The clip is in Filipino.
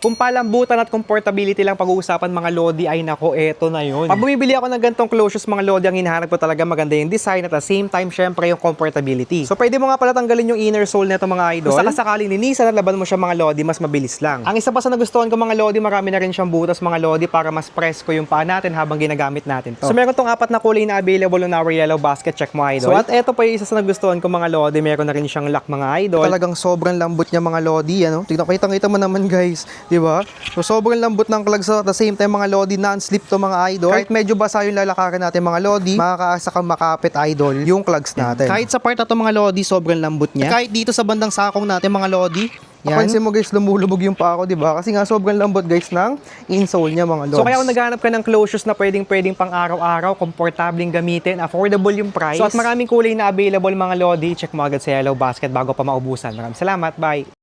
Kung palambutan at comfortability lang pag-uusapan mga Lodi ay nako, eto na yun. Pag bumibili ako ng gantong closures mga Lodi, ang hinahanap ko talaga maganda yung design at the same time syempre yung comfortability. So pwede mo nga pala tanggalin yung inner sole nito mga idol. Kung sakasakaling linisan at laban mo siya mga Lodi, mas mabilis lang. Ang isa pa sa nagustuhan ko mga Lodi, marami na rin siyang butas mga Lodi para mas presko yung paa natin habang ginagamit natin to. So meron tong apat na kulay na available on our yellow basket, check mo idol. So at eto pa yung isa sa nagustuhan ko mga Lodi, meron na rin siyang lock mga idol. Talagang sobrang lambot niya mga Lodi, ano? Kita mo naman guys, di ba? So sobrang lambot ng clogs at the same time mga Lodi, non-slip to mga idol. Kahit medyo basa yung lalakarin natin mga Lodi, makakaasa kang makapit idol yung clogs natin. Kahit sa part na to mga Lodi, sobrang lambot niya. Kahit dito sa bandang sakong natin mga Lodi, yan. Pansin mo guys, lumulubog yung paa ko, di ba? Kasi nga sobrang lambot guys ng insole niya mga Lods. So kaya kung naghahanap ka ng closures na pwedeng pang araw-araw, komportabling gamitin, affordable yung price. So at maraming kulay na available mga Lodi, check mo agad sa yellow basket bago pa maubusan. Maraming salamat, bye!